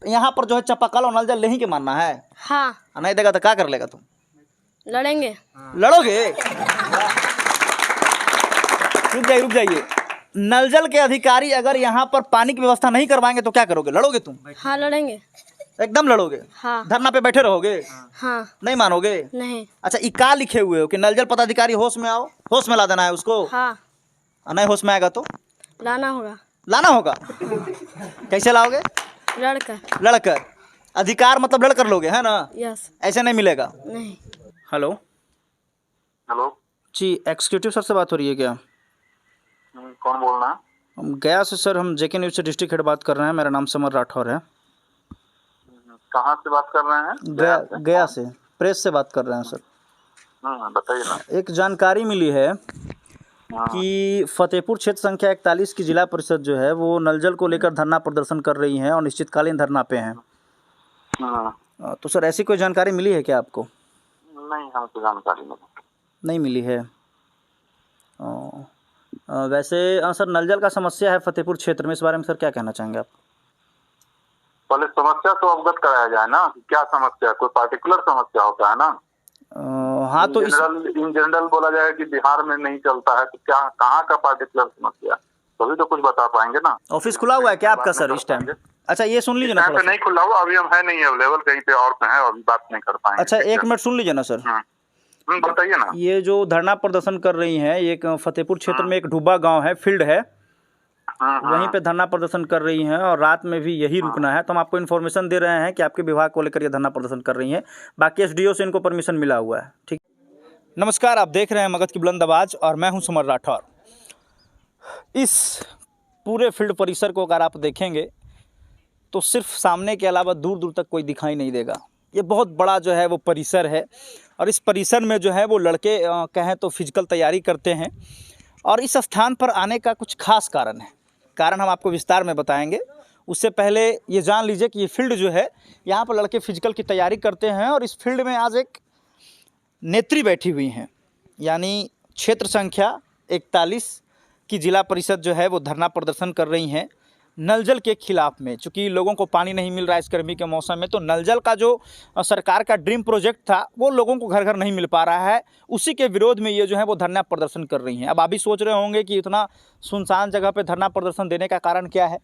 यहाँ पर जो है चापाकल और नल जल नहीं के मानना है। हाँ। नहीं देगा तो क्या कर लेगा तुम? लड़ेंगे। लड़ोगे? रुक जाइए। नल जल के अधिकारी अगर यहाँ पर पानी की व्यवस्था नहीं करवाएंगे तो क्या करोगे? लड़ोगे तुम? हाँ लड़ेंगे। एकदम लड़ोगे? हाँ। धरना पे बैठे रहोगे? हाँ। नहीं मानोगे? नहीं। अच्छा, ये क्या लिखे हुए हो कि नल जल पदाधिकारी होश में आओ, होश में ला देना है उसको? हाँ। नहीं होश में आएगा तो लाना होगा। लाना होगा? कैसे लाओगे? लड़कर। अधिकार मतलब लड़कर लोगे, है ना? यस। ऐसे नहीं मिलेगा। नहीं। हेलो जी, एग्जीक्यूटिव सर से बात हो रही है क्या? कौन बोल रहा है? हम गया से सर, हम जेके न्यूज़ से डिस्ट्रिक्ट हेड बात कर रहे हैं। मेरा नाम समर राठौर है। कहाँ से बात कर रहे हैं? गया से प्रेस से बात कर रहे हैं सर। बताइए ना। एक जानकारी मिली है कि फतेहपुर क्षेत्र संख्या 41 की जिला परिषद जो है वो नल जल को लेकर धरना प्रदर्शन कर रही है और निश्चितकालीन धरना पे हैं। तो सर ऐसी कोई जानकारी मिली है क्या आपको? नहीं, हमको जानकारी नहीं मिली है। वैसे सर नल जल का समस्या है फतेहपुर क्षेत्र में, इस बारे में सर क्या कहना चाहेंगे आप? पहले समस्या तो अवगत कराया जाए ना, क्या समस्या, कोई पार्टिकुलर समस्या होता है ना। हाँ, तो इन जनरल बोला जाए कि बिहार में नहीं चलता है तो क्या, कहाँ का पार्टिकुलर समस्या, तभी तो कुछ बता पाएंगे ना। ऑफिस खुला हुआ है क्या आपका सर इस टाइम? अच्छा ये सुन लीजिए ना, पे नहीं खुला हुआ अभी, हम है नहीं अवेलेबल, कहीं पे और पे है, अभी बात नहीं कर पाएंगे। अच्छा एक मिनट सुन लीजिए ना सर। बताइए ना। ये जो धरना प्रदर्शन कर रही हैं, एक फतेहपुर क्षेत्र में एक डुब्बा गांव है, फील्ड है, वहीं पे धरना प्रदर्शन कर रही हैं और रात में भी यही रुकना है। तो हम आपको इन्फॉर्मेशन दे रहे हैं कि आपके विभाग को लेकर ये धरना प्रदर्शन कर रही हैं। बाकी एसडीओ से इनको परमिशन मिला हुआ है। ठीक, नमस्कार, आप देख रहे हैं मगध की बुलंद आवाज़ और मैं हूं समर राठौर। इस पूरे फील्ड परिसर को अगर आप देखेंगे तो सिर्फ सामने के अलावा दूर दूर तक कोई दिखाई नहीं देगा। ये बहुत बड़ा जो है वो परिसर है और इस परिसर में जो है वो लड़के कहें तो फिजिकल तैयारी करते हैं। और इस स्थान पर आने का कुछ खास कारण है, कारण हम आपको विस्तार में बताएंगे। उससे पहले ये जान लीजिए कि ये फील्ड जो है, यहाँ पर लड़के फिजिकल की तैयारी करते हैं और इस फील्ड में आज एक नेत्री बैठी हुई हैं, यानी क्षेत्र संख्या 41 की जिला परिषद जो है वो धरना प्रदर्शन कर रही हैं नल जल के खिलाफ में। चूँकि लोगों को पानी नहीं मिल रहा है इस गर्मी के मौसम में, तो नल जल का जो सरकार का ड्रीम प्रोजेक्ट था वो लोगों को घर घर नहीं मिल पा रहा है, उसी के विरोध में ये जो है वो धरना प्रदर्शन कर रही हैं। अब आप भी सोच रहे होंगे कि इतना सुनसान जगह पे धरना प्रदर्शन देने का कारण क्या है,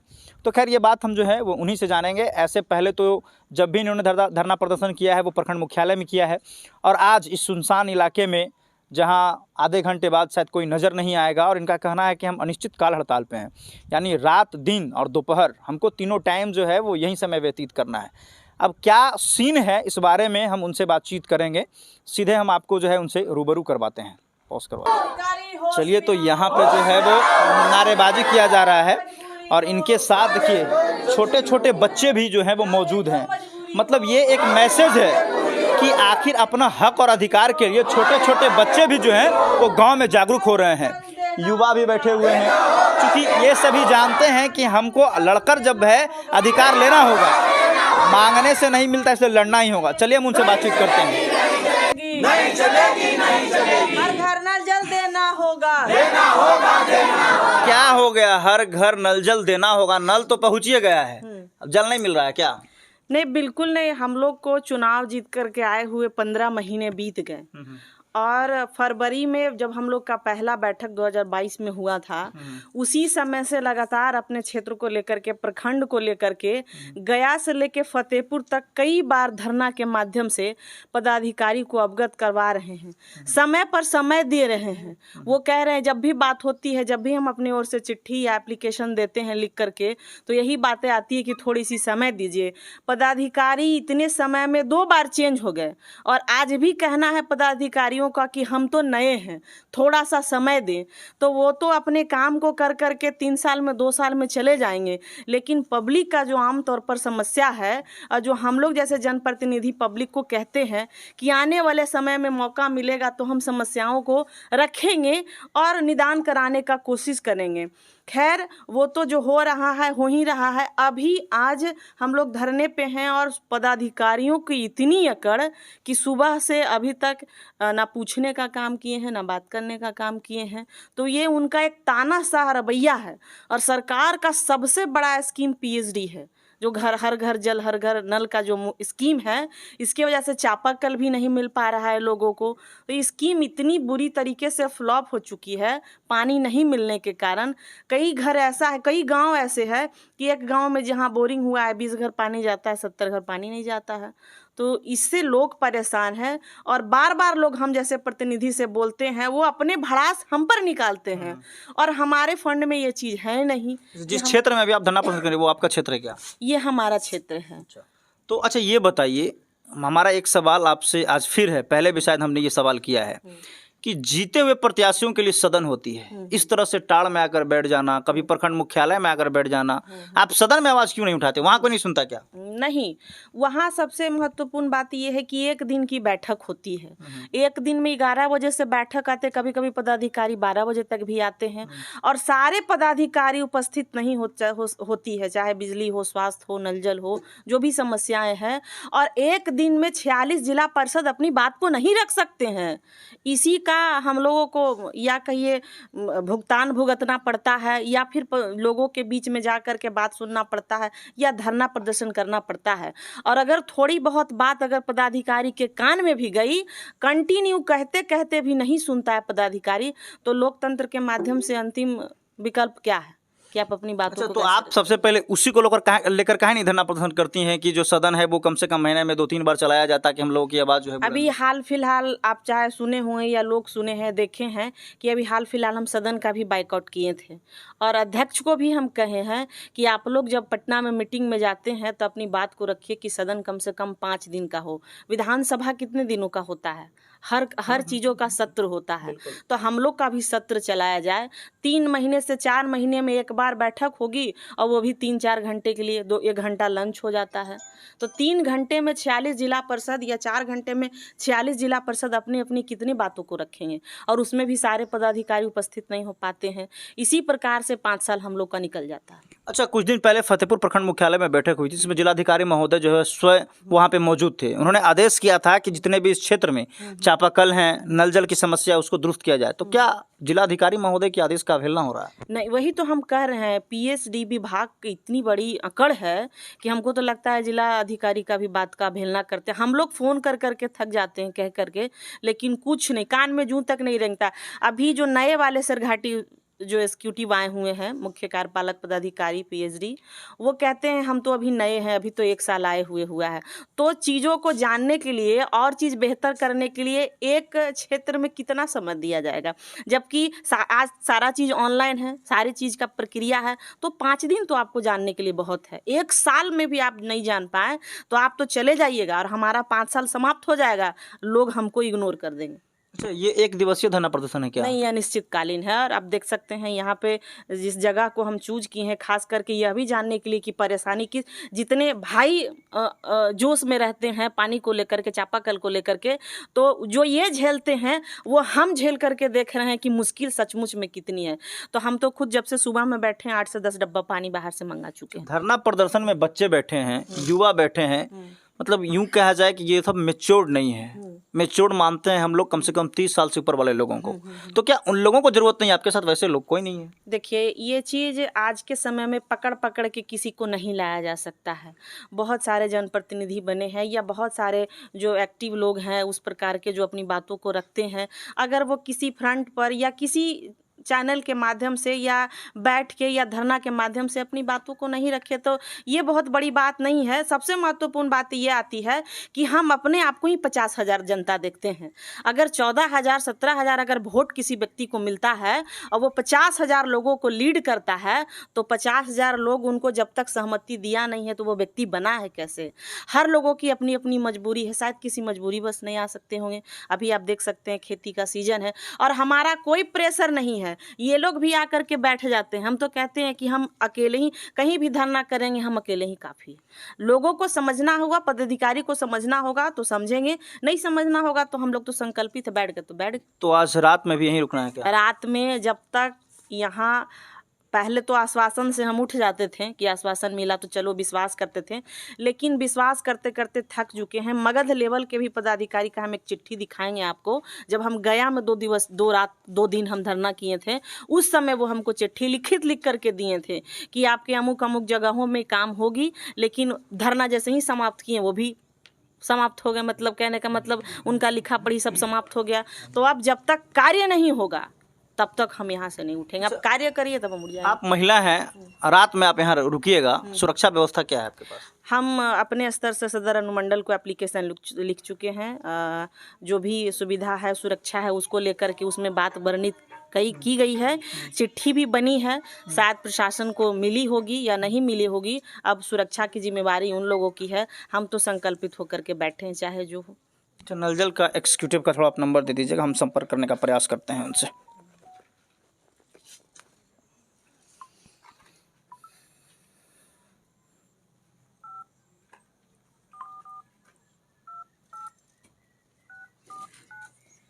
तो खैर ये बात हम जो है वो उन्हीं से जानेंगे। ऐसे पहले तो जब भी इन्होंने धरना प्रदर्शन किया है वो प्रखंड मुख्यालय में किया है, और आज इस सुनसान इलाके में जहां आधे घंटे बाद शायद कोई नज़र नहीं आएगा, और इनका कहना है कि हम अनिश्चितकाल हड़ताल पे हैं, यानी रात, दिन और दोपहर हमको तीनों टाइम जो है वो यहीं समय व्यतीत करना है। अब क्या सीन है इस बारे में हम उनसे बातचीत करेंगे, सीधे हम आपको जो है उनसे रूबरू करवाते हैं। पॉज करवा चलिए। तो यहाँ पे जो है वो नारेबाजी किया जा रहा है और इनके साथ देखिए छोटे छोटे बच्चे भी जो हैं वो मौजूद हैं। मतलब ये एक मैसेज है कि आखिर अपना हक और अधिकार के लिए छोटे छोटे बच्चे भी जो हैं वो गांव में जागरूक हो रहे हैं, युवा भी बैठे हुए हैं, क्योंकि ये सभी जानते हैं कि हमको लड़कर जब है अधिकार लेना होगा, मांगने से नहीं मिलता, इसलिए लड़ना ही होगा। चलिए हम उनसे बातचीत करते हैं। नहीं चलेगी, नहीं चलेगी, हर घर नल जल देना होगा, क्या हो गया? हर घर नल जल देना होगा। नल तो पहुँच ही गया है, अब जल नहीं मिल रहा है क्या? नहीं, बिल्कुल नहीं। हम लोग को चुनाव जीत करके आए हुए 15 महीने बीत गए और फरवरी में जब हम लोग का पहला बैठक 2022 में हुआ था, उसी समय से लगातार अपने क्षेत्र को लेकर के, प्रखंड को लेकर के, गया से लेकर फतेहपुर तक कई बार धरना के माध्यम से पदाधिकारी को अवगत करवा रहे हैं, समय पर समय दे रहे हैं। वो कह रहे हैं, जब भी बात होती है, जब भी हम अपनी ओर से चिट्ठी या एप्लीकेशन देते हैं लिख करके, तो यही बातें आती है कि थोड़ी सी समय दीजिए। पदाधिकारी इतने समय में 2 बार चेंज हो गए और आज भी कहना है पदाधिकारियों का कि हम तो नए हैं, थोड़ा सा समय दें। तो वो तो अपने काम को कर करके 3 साल में, 2 साल में चले जाएंगे, लेकिन पब्लिक का जो आमतौर पर समस्या है और जो हम लोग जैसे जनप्रतिनिधि पब्लिक को कहते हैं कि आने वाले समय में मौका मिलेगा तो हम समस्याओं को रखेंगे और निदान कराने का कोशिश करेंगे। खैर, वो तो जो हो रहा है हो ही रहा है। अभी आज हम लोग धरने पे हैं और पदाधिकारियों की इतनी अकड़ कि सुबह से अभी तक ना पूछने का काम किए हैं, ना बात करने का काम किए हैं। तो ये उनका एक तानाशाह रवैया है। और सरकार का सबसे बड़ा स्कीम पीएचडी है, जो हर घर जल हर घर नल का जो स्कीम है, इसके वजह से चापाकल भी नहीं मिल पा रहा है लोगों को। तो ये स्कीम इतनी बुरी तरीके से फ्लॉप हो चुकी है पानी नहीं मिलने के कारण। कई घर ऐसा है, कई गांव ऐसे है कि एक गांव में जहां बोरिंग हुआ है 20 घर पानी जाता है, 70 घर पानी नहीं जाता है। तो इससे लोग परेशान हैं और बार बार लोग हम जैसे प्रतिनिधि से बोलते हैं, वो अपने भड़ास हम पर निकालते हैं और हमारे फंड में ये चीज़ है नहीं। जिस क्षेत्र में अभी आप धरना प्रदर्शन करें वो आपका क्षेत्र है क्या? ये हमारा क्षेत्र है। तो अच्छा ये बताइए, हमारा एक सवाल आपसे आज फिर है, पहले भी शायद हमने ये सवाल किया है कि जीते हुए प्रत्याशियों के लिए सदन होती है, इस तरह से टाड़ में आकर बैठ जाना, कभी प्रखंड मुख्यालय में आकर बैठ जाना, आप सदन में आवाज क्यों नहीं उठाते? वहां कोई नहीं सुनता क्या? नहीं, वहाँ सबसे महत्वपूर्ण बात यह है कि एक दिन की बैठक होती है। एक दिन में 11 बजे से बैठक आते, कभी कभी पदाधिकारी 12 बजे तक भी आते हैं और सारे पदाधिकारी उपस्थित नहीं होती है, चाहे बिजली हो, स्वास्थ्य हो, नल जल हो, जो भी समस्याएं हैं। और एक दिन में 46 जिला परिषद अपनी बात को नहीं रख सकते हैं। इसी का हम लोगों को या कहिए भुगतान भुगतना पड़ता है या फिर लोगों के बीच में जा कर के बात सुनना पड़ता है या धरना प्रदर्शन करना पड़ता है। और अगर थोड़ी बहुत बात अगर पदाधिकारी के कान में भी गई, कंटिन्यू कहते कहते भी नहीं सुनता है पदाधिकारी, तो लोकतंत्र के माध्यम से अंतिम विकल्प क्या है कि आप अपनी बातों को। तो आप सबसे पहले उसी को लेकर काहे नहीं धरना प्रदर्शन करती हैं कि जो सदन है वो कम से कम महीने में 2-3 बार चलाया जाता कि हम लोगों की आवाज़ जो है। अभी हाल फिलहाल आप चाहे सुने हुए या लोग सुने हैं, देखे हैं कि अभी हाल फिलहाल हम सदन का भी बाइकआउट किए थे और अध्यक्ष को भी हम कहे हैं कि आप लोग जब पटना में मीटिंग में जाते हैं तो अपनी बात को रखिए कि सदन कम से कम 5 दिन का हो। विधानसभा कितने दिनों का होता है? हर चीज़ों का सत्र होता है, तो हम लोग का भी सत्र चलाया जाए। 3 महीने से 4 महीने में एक बार बैठक होगी और वो भी 3-4 घंटे के लिए, 1 घंटा लंच हो जाता है। तो 3 घंटे में 46 जिला परिषद या 4 घंटे में 46 जिला परिषद अपनी अपनी कितनी बातों को रखेंगे और उसमें भी सारे पदाधिकारी उपस्थित नहीं हो पाते हैं। इसी प्रकार से 5 साल हम लोग का निकल जाता है। अच्छा, कुछ दिन पहले फतेहपुर प्रखंड मुख्यालय में बैठक हुई थी, जिसमें जिलाधिकारी महोदय जो है स्वयं वहाँ पे मौजूद थे। उन्होंने आदेश किया था कि जितने भी इस क्षेत्र में चापाकल हैं, नल जल की समस्या है, उसको दुरुस्त किया जाए। तो क्या जिलाधिकारी महोदय के आदेश का अवहेलना हो रहा है? नहीं, वही तो हम कह रहे हैं। पीएचडी विभाग की इतनी बड़ी अकड़ है कि हमको तो लगता है जिला अधिकारी का भी बात का अवहेलना करते हैं। हम लोग फ़ोन कर करके थक जाते हैं कह करके, लेकिन कुछ नहीं, कान में जूं तक नहीं रेंगता। अभी जो नए वाले सरघाटी जो एग्जीक्यूटिव आए हुए हैं, मुख्य कार्यपालक पदाधिकारी पीएचडी, वो कहते हैं हम तो अभी नए हैं, अभी तो 1 साल आए हुआ है। तो चीज़ों को जानने के लिए और चीज़ बेहतर करने के लिए एक क्षेत्र में कितना समय दिया जाएगा, जबकि आज सारा चीज़ ऑनलाइन है, सारी चीज़ का प्रक्रिया है। तो 5 दिन तो आपको जानने के लिए बहुत है। 1 साल में भी आप नहीं जान पाए तो आप तो चले जाइएगा और हमारा 5 साल समाप्त हो जाएगा, लोग हमको इग्नोर कर देंगे। अच्छा, ये 1 दिवसीय धरना प्रदर्शन है क्या? नहीं, यह निश्चितकालीन है। और आप देख सकते हैं यहाँ पे जिस जगह को हम चूज किए हैं, खास करके यह भी जानने के लिए कि परेशानी किस, जितने भाई जोश में रहते हैं पानी को लेकर के, चापाकल को लेकर के, तो जो ये झेलते हैं वो हम झेल करके देख रहे हैं कि मुश्किल सचमुच में कितनी है। तो हम तो खुद जब से सुबह में बैठे हैं 8 से 10 डब्बा पानी बाहर से मंगा चुके हैं। धरना प्रदर्शन में बच्चे बैठे हैं, युवा बैठे हैं, मतलब यूं कहा जाए कि ये सब मेच्योर्ड नहीं है। मेच्योर्ड मानते हैं हम लोग कम से कम 30 साल से ऊपर वाले लोगों को। तो क्या उन लोगों को जरूरत नहीं है? आपके साथ वैसे लोग कोई नहीं है? देखिए, ये चीज़ आज के समय में पकड़ पकड़ के किसी को नहीं लाया जा सकता है। बहुत सारे जनप्रतिनिधि बने हैं या बहुत सारे जो एक्टिव लोग हैं उस प्रकार के जो अपनी बातों को रखते हैं, अगर वो किसी फ्रंट पर या किसी चैनल के माध्यम से या बैठ के या धरना के माध्यम से अपनी बातों को नहीं रखे, तो ये बहुत बड़ी बात नहीं है। सबसे महत्वपूर्ण बात ये आती है कि हम अपने आप को ही 50,000 जनता देखते हैं। अगर 14,000 17,000 अगर वोट किसी व्यक्ति को मिलता है और वो 50,000 लोगों को लीड करता है, तो 50,000 लोग उनको जब तक सहमति दिया नहीं है तो वो व्यक्ति बना है कैसे? हर लोगों की अपनी अपनी मजबूरी है, शायद किसी मजबूरी बस नहीं आ सकते होंगे। अभी आप देख सकते हैं खेती का सीजन है और हमारा कोई प्रेशर नहीं है। ये लोग भी आकर के बैठ जाते हैं। हम तो कहते हैं कि हम अकेले ही कहीं भी धरना करेंगे, हम अकेले ही काफ़ी। लोगों को समझना होगा, पदाधिकारी को समझना होगा तो समझेंगे, नहीं समझना होगा तो हम लोग तो संकल्पित है, बैठ गए तो बैठ गए। तो आज रात में भी यहीं रुकना है क्या? रात में जब तक यहाँ पहले तो आश्वासन से हम उठ जाते थे कि आश्वासन मिला तो चलो विश्वास करते थे, लेकिन विश्वास करते करते थक चुके हैं। मगध लेवल के भी पदाधिकारी का हम एक चिट्ठी दिखाएंगे आपको। जब हम गया में 2 दिवस 2 रात 2 दिन हम धरना किए थे, उस समय वो हमको चिट्ठी लिख करके दिए थे कि आपके अमुक अमुक जगहों में काम होगी, लेकिन धरना जैसे ही समाप्त किए वो भी समाप्त हो गया। मतलब कहने का मतलब उनका लिखा पढ़ी सब समाप्त हो गया। तो अब जब तक कार्य नहीं होगा तब तक हम यहाँ से नहीं उठेंगे। अब कार्य करिए तब हम उठ जाएंगे। आप महिला हैं, रात में आप यहाँ रुकिएगा, सुरक्षा व्यवस्था क्या है आपके पास? हम अपने स्तर से सदर अनुमंडल को एप्लीकेशन लिख चुके हैं। जो भी सुविधा है, सुरक्षा है, उसको लेकर के उसमें बात वर्णित की गई है। चिट्ठी भी बनी है, शायद प्रशासन को मिली होगी या नहीं मिली होगी। अब सुरक्षा की जिम्मेवारी उन लोगों की है। हम तो संकल्पित होकर के बैठे हैं, चाहे जो हो। तो नलजल का एग्जीक्यूटिव का थोड़ा आप नंबर दे दीजिएगा, हम संपर्क करने का प्रयास करते हैं उनसे।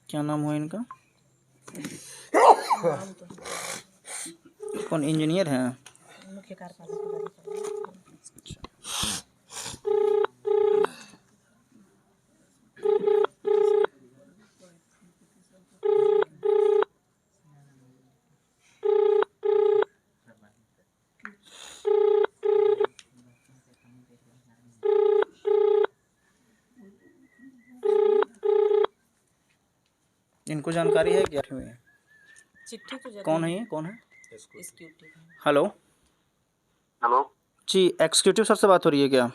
क्या नाम हुआ इनका? कौन इंजीनियर हैं? मुख्य कार्यपालक। इनको जानकारी है क्या? चिट्ठी तो कौन है ये? कौन है? एग्जीक्यूटिव। हेलो हेलो जी, एग्जीक्यूटिव सर से बात हो रही है क्या?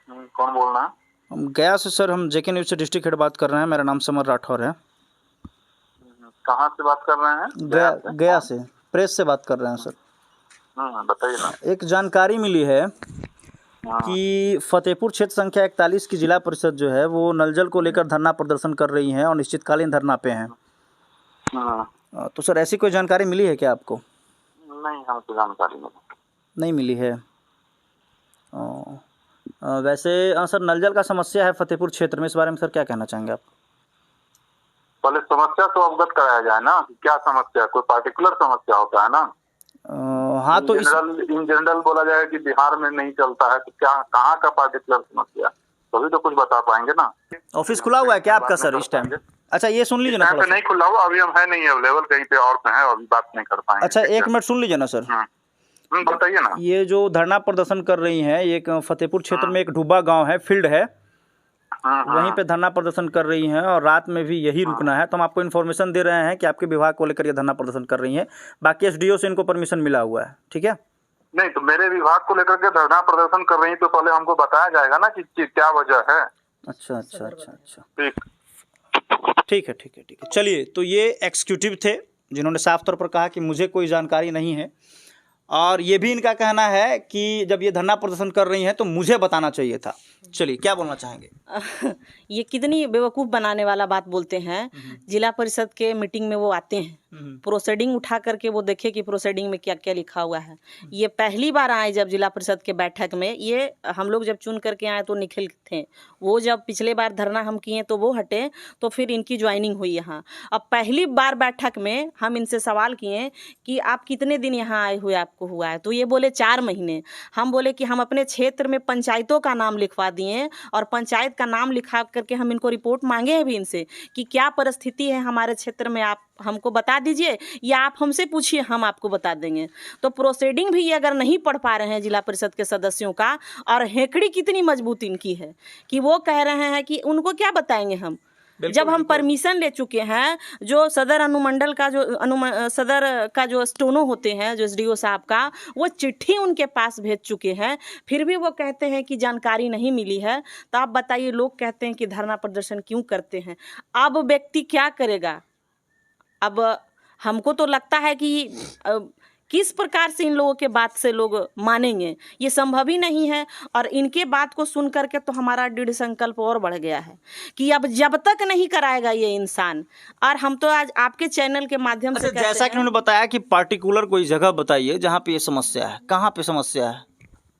कौन बोल रहा है? हम गया से सर, हम जेके न्यूज़ से डिस्ट्रिक्ट हेड बात कर रहे हैं। मेरा नाम समर राठौर है। कहाँ से बात कर रहे हैं? गया से प्रेस से बात कर रहे हैं सर। बताइए ना। एक जानकारी मिली है कि फतेहपुर क्षेत्र संख्या 41 की जिला परिषद जो है वो नलजल को लेकर धरना प्रदर्शन कर रही है और निश्चितकालीन धरना पे हैं। तो सर ऐसी कोई जानकारी मिली है क्या आपको? नहीं, हमको जानकारी नहीं मिली है। वैसे सर नलजल का समस्या है फतेहपुर क्षेत्र में, इस बारे में सर क्या कहना चाहेंगे आप? पहले समस्या तो अवगत कराया जाए ना कि क्या समस्या, कोई पार्टिकुलर समस्या होता है ना। हाँ, तो इन जनरल बोला जाए कि बिहार में नहीं चलता है, तो क्या कहाँ का पार्टिकुलर समस्या, तभी तो कुछ बता पाएंगे ना। ऑफिस खुला हुआ है क्या आपका सर इस टाइम? अच्छा ये सुन लीजिए ना, नहीं खुला हुआ अभी, हम है नहीं अवेलेबल, कहीं पे और पे है, अभी बात नहीं कर पाएंगे। अच्छा 1 मिनट सुन लीजिए ना सर। बताइए ना। ये जो धरना प्रदर्शन कर रही हैं, एक फतेहपुर क्षेत्र में एक डूबा गांव है, फील्ड है, वहीं पे धरना प्रदर्शन कर रही हैं और रात में भी यही रुकना है। तो हम आपको इन्फॉर्मेशन दे रहे हैं कि आपके विभाग को लेकर ये धरना प्रदर्शन कर रही हैं। बाकी एसडीओ से इनको परमिशन मिला हुआ है, ठीक है? नहीं तो मेरे विभाग को लेकर के धरना प्रदर्शन कर रही तो पहले हमको बताया जाएगा ना कि क्या वजह है। अच्छा। ठीक है। चलिए, तो ये एग्जीक्यूटिव थे जिन्होंने साफ तौर पर कहा कि मुझे कोई जानकारी नहीं है, और ये भी इनका कहना है कि जब ये धरना प्रदर्शन कर रही हैं तो मुझे बताना चाहिए था। चलिए, क्या बोलना चाहेंगे? ये कितनी बेवकूफ़ बनाने वाला बात बोलते हैं। जिला परिषद के मीटिंग में वो आते हैं, प्रोसीडिंग उठा करके वो देखे कि प्रोसीडिंग में क्या क्या लिखा हुआ है। ये पहली बार आए जब जिला परिषद के बैठक में। ये हम लोग जब चुन करके आए तो निखिल थे, वो जब पिछले बार धरना हम किए तो वो हटे, तो फिर इनकी ज्वाइनिंग हुई यहाँ। अब पहली बार बैठक में हम इनसे सवाल किए कि आप कितने दिन यहाँ आए हुए आपको हुआ है, तो ये बोले 4 महीने। हम बोले कि हम अपने क्षेत्र में पंचायतों का नाम लिखवा दिए और पंचायत का नाम लिखा करके हम इनको रिपोर्ट मांगे हैं भी इनसे कि क्या परिस्थिति है हमारे क्षेत्र में, आप हमको बता दीजिए या आप हमसे पूछिए, हम आपको बता देंगे। तो प्रोसीडिंग भी ये अगर नहीं पढ़ पा रहे हैं जिला परिषद के सदस्यों का, और हेकड़ी कितनी मजबूत इनकी है कि वो कह रहे हैं कि उनको क्या बताएंगे हम, जब हम परमिशन ले चुके हैं। जो सदर अनुमंडल का सदर का जो स्टोनो होते हैं, जो एसडीओ साहब का, वो चिट्ठी उनके पास भेज चुके हैं, फिर भी वो कहते हैं कि जानकारी नहीं मिली है। तो आप बताइए, लोग कहते हैं कि धरना प्रदर्शन क्यों करते हैं? अब व्यक्ति क्या करेगा? अब हमको तो लगता है कि किस प्रकार से इन लोगों के बात से लोग मानेंगे, ये संभव ही नहीं है। और इनके बात को सुन करके तो हमारा दृढ़ संकल्प और बढ़ गया है कि अब जब तक नहीं कराएगा ये इंसान। और हम तो आज आपके चैनल के माध्यम से जैसा कि उन्होंने बताया कि पार्टिकुलर कोई जगह बताइए जहाँ पे ये समस्या है, कहाँ पे समस्या है?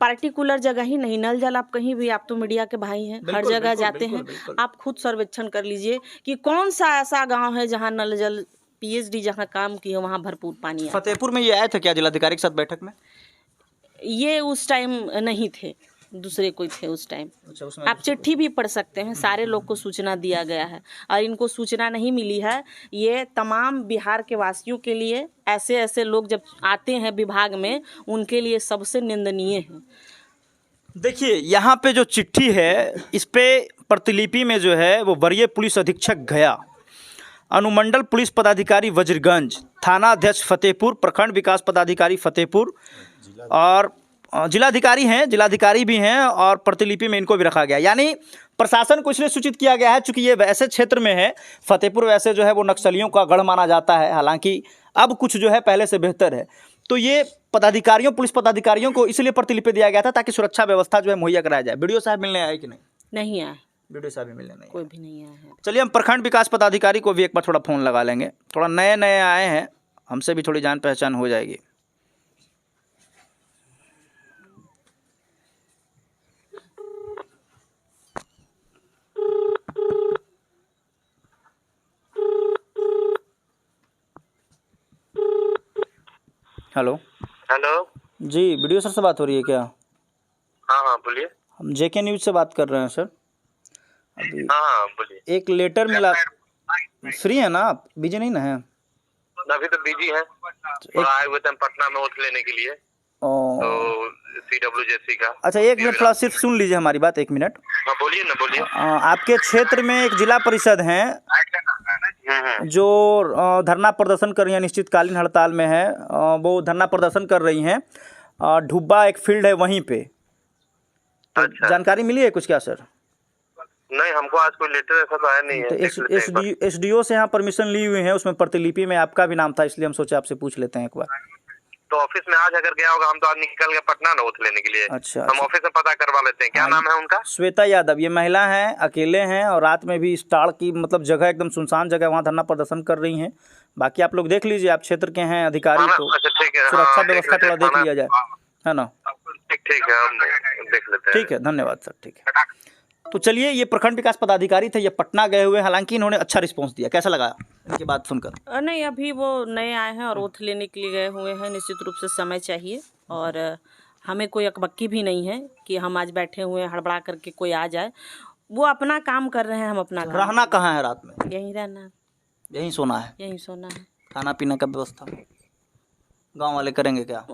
पार्टिकुलर जगह ही नहीं, नल जल आप कहीं भी, आप तो मीडिया के भाई हैं, हर जगह जाते हैं, आप खुद सर्वेक्षण कर लीजिए कि कौन सा ऐसा गांव है जहां नल जल PhD जहाँ काम की है वहाँ भरपूर पानी आता फतेहपुर में ये आए थे क्या जिलाधिकारी के साथ बैठक में? है। ये उस टाइम नहीं थे, दूसरे कोई थे उस टाइम। अच्छा, उसमें आप चिट्ठी भी पढ़ सकते हैं, सारे लोग को सूचना दिया गया है और इनको सूचना नहीं मिली है। ये तमाम बिहार के वासियों के लिए, ऐसे ऐसे लोग जब आते हैं विभाग में, उनके लिए सबसे निंदनीय है। देखिए यहाँ पे जो चिट्ठी है इस पे प्रतिलिपि में जो है वो वरीय पुलिस अधीक्षक गया, अनुमंडल पुलिस पदाधिकारी वज्रगंज, थाना अध्यक्ष फतेहपुर, प्रखंड विकास पदाधिकारी फतेहपुर और जिलाधिकारी हैं, जिलाधिकारी भी हैं और प्रतिलिपि में इनको भी रखा गया। यानी प्रशासन को इसलिए सूचित किया गया है चूँकि ये वैसे क्षेत्र में है, फतेहपुर वैसे जो है वो नक्सलियों का गढ़ माना जाता है, हालांकि अब कुछ जो है पहले से बेहतर है। तो ये पदाधिकारियों, पुलिस पदाधिकारियों को इसलिए प्रतिलिपि दिया गया था ताकि सुरक्षा व्यवस्था जो है मुहैया कराया जाए। BDO साहब मिलने आए कि नहीं? नहीं आए, BDO साहब भी मिलने नहीं, कोई भी नहीं आया है। चलिए हम प्रखंड विकास पदाधिकारी को भी एक बार थोड़ा फ़ोन लगा लेंगे, थोड़ा नए नए आए हैं, हमसे भी थोड़ी जान पहचान हो जाएगी। Hello hello. जी, BDO सर से बात हो रही है क्या? हाँ हाँ बोलिए। हम JK न्यूज़ से बात कर रहे हैं सर। अभी हाँ बोलिए। एक लेटर मिला, फ्री है ना आप? बिजी नहीं ना है? अभी तो बिजी है, थोड़ा आए हुए थे पटना में ओथ लेने के लिए, तो CWJC का। अच्छा, एक मिनट थोड़ा सिर्फ सुन लीजिए हमारी बात, एक मिनट। हाँ बोलिए ना, बोलिए। आपके क्षेत्र में एक जिला परिषद हैं जो धरना प्रदर्शन कर रही हैं, अनिश्चितकालीन हड़ताल में है, वो धरना प्रदर्शन कर रही हैं, ढुब्बा एक फील्ड है वहीं पे। तो अच्छा। जानकारी मिली है कुछ क्या सर? नहीं, हमको आज कोई लेटर ऐसा तो आया नहीं है। तो SDO से यहाँ परमिशन ली हुई है, उसमें प्रतिलिपि में आपका भी नाम था, इसलिए हम सोचे आपसे पूछ लेते हैं एक बार। तो ऑफिस में आज अगर गया होगा, हम तो आज निकल गए पटना ना ओथ लेने के लिए। अच्छा, हम ऑफिस में पता करवा लेते हैं। क्या नाम है उनका? श्वेता यादव। ये महिला हैं, अकेले हैं और रात में भी इस टाड़ की मतलब जगह, एकदम सुनसान जगह, वहाँ धरना प्रदर्शन कर रही हैं। बाकी आप लोग देख लीजिए, आप क्षेत्र के हैं अधिकारी, तो अच्छा ठीक है, सुरक्षा व्यवस्था थोड़ा देख लिया जाए, है ना? ठीक है, हम देख लेते हैं। ठीक है, धन्यवाद सर। ठीक है, तो चलिए, ये प्रखंड विकास पदाधिकारी थे, ये पटना गए हुए, हालांकि इन्होंने अच्छा रिस्पांस दिया। कैसा लगा इनकी बात सुनकर? नहीं, अभी वो नए आए हैं और ओथ लेने के लिए गए हुए हैं। निश्चित रूप से समय चाहिए और हमें कोई अकबक्की भी नहीं है कि हम आज बैठे हुए हैं हड़बड़ा करके कोई आ जाए। वो अपना काम कर रहे हैं, हम अपना काम। रहना कहाँ है रात में? यहीं रहना, यहीं सोना है? यहीं सोना है। खाना पीना का व्यवस्था गाँव वाले करेंगे क्या?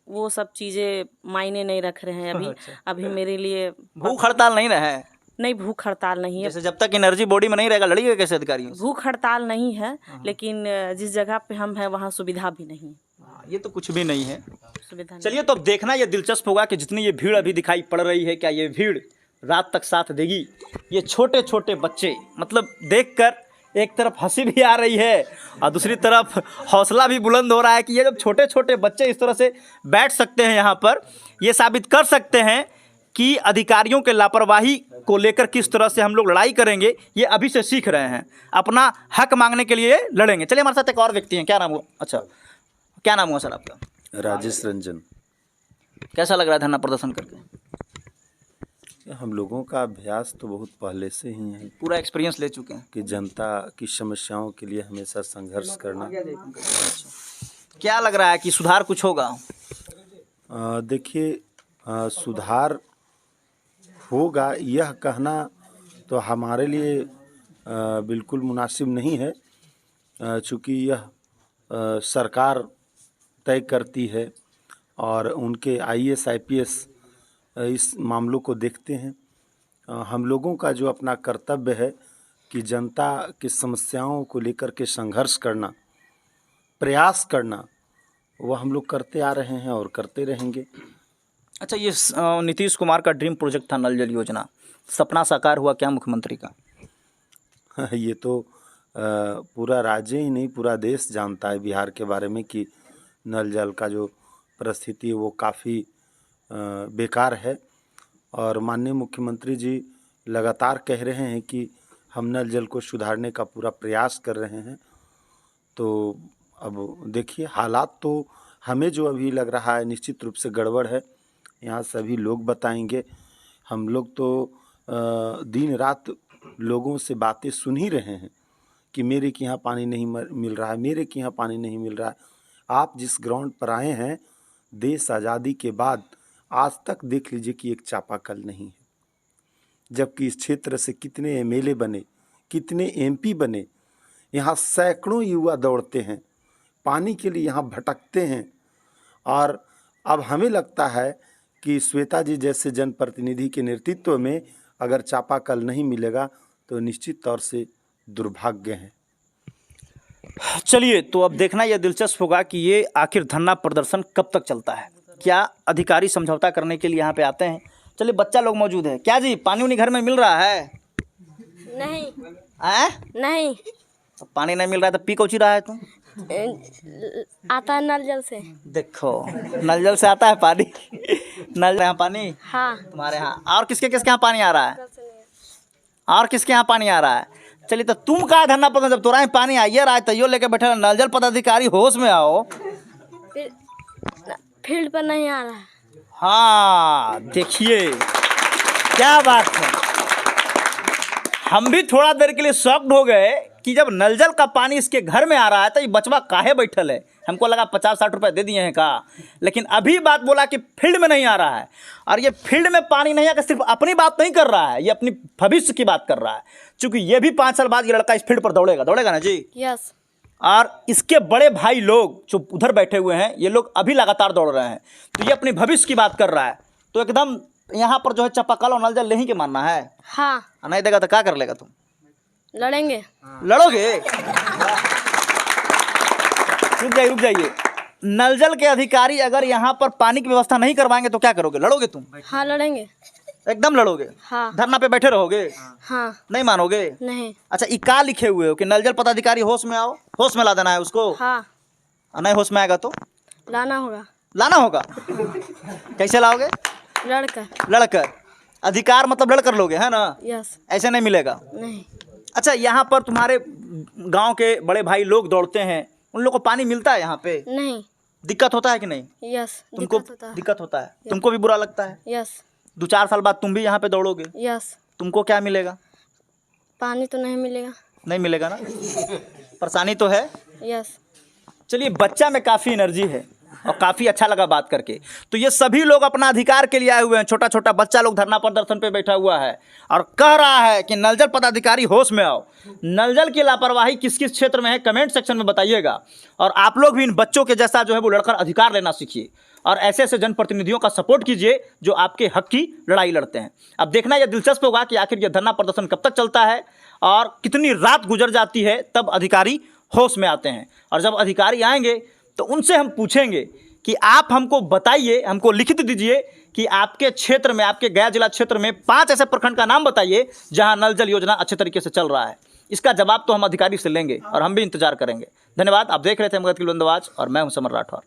वो सब चीज़ें मायने नहीं रख रहे हैं अभी। अच्छा। अभी मेरे लिए भूख हड़ताल नहीं रहे? नहीं, भूख हड़ताल नहीं है। जैसे जब तक एनर्जी बॉडी में नहीं रहेगा, लड़िएगा कैसे अधिकारियों से? भूख हड़ताल नहीं है, लेकिन जिस जगह पे हम हैं वहाँ सुविधा भी नहीं है। ये तो कुछ भी नहीं है। सुविधा नहीं। चलिए, तो अब देखना ये दिलचस्प होगा कि जितनी ये भीड़ अभी दिखाई पड़ रही है, क्या ये भीड़ रात तक साथ देगी? ये छोटे छोटे बच्चे, मतलब देखकर एक तरफ हंसी भी आ रही है और दूसरी तरफ हौसला भी बुलंद हो रहा है कि ये जब छोटे छोटे बच्चे इस तरह से बैठ सकते हैं यहाँ पर, ये साबित कर सकते हैं कि अधिकारियों के लापरवाही को लेकर किस तरह से हम लोग लड़ाई करेंगे, ये अभी से सीख रहे हैं। अपना हक मांगने के लिए लड़ेंगे। चलिए, हमारे साथ एक और व्यक्ति हैं, क्या नाम हुआ? अच्छा, क्या नाम हुआ सर आपका? राजेश रंजन। कैसा लग रहा है धरना प्रदर्शन करके? हम लोगों का अभ्यास तो बहुत पहले से ही है पूरा एक्सपीरियंस ले चुके हैं कि जनता की समस्याओं के लिए हमेशा संघर्ष करना। क्या लग रहा है कि सुधार कुछ होगा? देखिए, सुधार होगा यह कहना तो हमारे लिए बिल्कुल मुनासिब नहीं है, चूँकि यह सरकार तय करती है और उनके IAS IPS इस मामलों को देखते हैं। हम लोगों का जो अपना कर्तव्य है कि जनता की समस्याओं को लेकर के संघर्ष करना, प्रयास करना, वह हम लोग करते आ रहे हैं और करते रहेंगे। अच्छा, ये नीतीश कुमार का ड्रीम प्रोजेक्ट था नल जल योजना, सपना साकार हुआ क्या मुख्यमंत्री का? ये तो पूरा राज्य ही नहीं, पूरा देश जानता है बिहार के बारे में कि नल जल का जो परिस्थिति है वो काफ़ी बेकार है। और माननीय मुख्यमंत्री जी लगातार कह रहे हैं कि हम नल जल को सुधारने का पूरा प्रयास कर रहे हैं। तो अब देखिए, हालात तो हमें जो अभी लग रहा है निश्चित रूप से गड़बड़ है, यहाँ सभी लोग बताएंगे। हम लोग तो दिन रात लोगों से बातें सुन ही रहे हैं कि मेरे के यहाँ पानी नहीं मिल रहा है, मेरे के यहाँ पानी नहीं मिल रहा है। आप जिस ग्राउंड पर आए हैं, देश आज़ादी के बाद आज तक देख लीजिए कि एक चापाकल नहीं है, जबकि इस क्षेत्र से कितने एमएलए बने, कितने एमपी बने। यहाँ सैकड़ों युवा दौड़ते हैं, पानी के लिए यहाँ भटकते हैं। और अब हमें लगता है कि श्वेता जी जैसे जनप्रतिनिधि के नेतृत्व में अगर चापाकल नहीं मिलेगा तो निश्चित तौर से दुर्भाग्य है। चलिए, तो अब देखना यह दिलचस्प होगा कि ये आखिर धरना प्रदर्शन कब तक चलता है। क्या अधिकारी समझौता करने के लिए यहाँ पे आते हैं? चलिए, बच्चा लोग मौजूद है। क्या जी, पानी उन्हीं घर में मिल रहा है? नहीं नहीं, नहीं तो पानी नहीं मिल रहा है तो पी कौची रहा है तुम? आता है नल जल से। देखो, नल जल से आता है पानी। नल यहाँ पानी हाँ तुम्हारे यहाँ। और किसके यहाँ पानी आ रहा है? और किसके यहाँ पानी आ रहा है? चलिए, तो तुम कहा धरना प्रदर्शन, जब तुम्हारा पानी आइए रहा है तैयो लेके बैठे नल जल पदाधिकारी, होश में आओ। फील्ड पर नहीं आ रहा है। हाँ, देखिए क्या बात है। हम भी थोड़ा देर के लिए शॉक्ड हो गए कि जब नल जल का पानी इसके घर में आ रहा है तो ये बचवा काहे बैठल है। हमको लगा 50-60 रुपए दे दिए हैं का, लेकिन अभी बात बोला कि फील्ड में नहीं आ रहा है। और ये फील्ड में पानी नहीं आकर सिर्फ अपनी बात नहीं कर रहा है, ये अपनी भविष्य की बात कर रहा है। चूंकि ये भी 5 साल बाद ये लड़का इस फील्ड पर दौड़ेगा ना जी। यस। और इसके बड़े भाई लोग जो उधर बैठे हुए हैं, ये लोग अभी लगातार दौड़ रहे हैं, तो ये अपनी भविष्य की बात कर रहा है। तो एकदम यहाँ पर जो है चापाकल और नल जल ले ही के मानना है। हाँ। नहीं देगा तो क्या कर लेगा तुम? लड़ेंगे। लड़ोगे? रुक जाइए। नल जल के अधिकारी अगर यहाँ पर पानी की व्यवस्था नहीं करवाएंगे तो क्या करोगे? लड़ोगे तुम? हाँ लड़ेंगे। एकदम लड़ोगे? हाँ। धरना पे बैठे रहोगे? हाँ। नहीं मानोगे? नहीं। अच्छा, ये क्या लिखे हुए हो कि नल जल पदाधिकारी होश में आओ, होश में ला देना है उसको? हाँ। नहीं होश में आएगा तो लाना होगा। कैसे लाओगे? लड़कर। अधिकार मतलब लड़कर लोगे, है ना? यस। ऐसे नहीं मिलेगा। नहीं। अच्छा, यहाँ पर तुम्हारे गांव के बड़े भाई लोग दौड़ते हैं, उन लोगों को पानी मिलता है यहाँ पे? नहीं। दिक्कत होता है कि नहीं? यस। तुमको दिक्कत होता है? तुमको भी बुरा लगता है? यस। 2-4 साल बाद तुम भी यहाँ पे दौड़ोगे? यस। तुमको क्या मिलेगा? पानी तो नहीं मिलेगा। नहीं मिलेगा ना? परेशानी तो है। यस। चलिए, बच्चा में काफ़ी एनर्जी है और काफ़ी अच्छा लगा बात करके। तो ये सभी लोग अपना अधिकार के लिए आए हुए हैं। छोटा छोटा बच्चा लोग धरना प्रदर्शन पे बैठा हुआ है और कह रहा है कि नल जल पदाधिकारी होश में आओ। नल जल की लापरवाही किस किस क्षेत्र में है कमेंट सेक्शन में बताइएगा। और आप लोग भी इन बच्चों के जैसा जो है वो लड़कर अधिकार लेना सीखिए और ऐसे ऐसे जनप्रतिनिधियों का सपोर्ट कीजिए जो आपके हक की लड़ाई लड़ते हैं। अब देखना यह दिलचस्प होगा कि आखिर यह धरना प्रदर्शन कब तक चलता है और कितनी रात गुजर जाती है तब अधिकारी होश में आते हैं। और जब अधिकारी आएंगे तो उनसे हम पूछेंगे कि आप हमको बताइए, हमको लिखित दीजिए कि आपके क्षेत्र में, आपके गया जिला क्षेत्र में 5 ऐसे प्रखंड का नाम बताइए जहां नल जल योजना अच्छे तरीके से चल रहा है। इसका जवाब तो हम अधिकारी से लेंगे और हम भी इंतजार करेंगे। धन्यवाद। आप देख रहे थे मगध की बुलंदआवाज और मैं हूं समर राठौर।